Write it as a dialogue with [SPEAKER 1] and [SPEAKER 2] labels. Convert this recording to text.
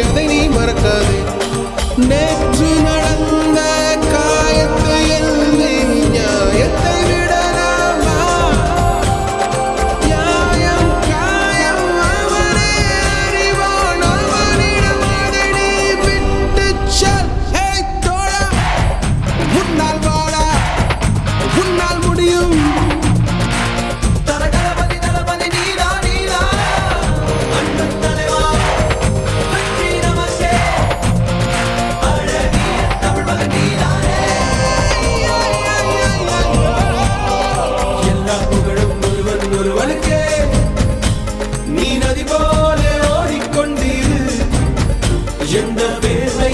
[SPEAKER 1] அதை நீ மறக்காதே. நேற்று நடந்த காயத்தை எண்ணி நியாயத்தை விடலாமா? நியாயம் காயம் அவனே அறிவான், அவனிடம் அதை நீ விட்டுச் செல். ஏய் தோழா, உன்னால் வாழா, உன்னால் முடியும். நீ நதி போல ஓடிக்கொண்டிரு, எந்த பேரை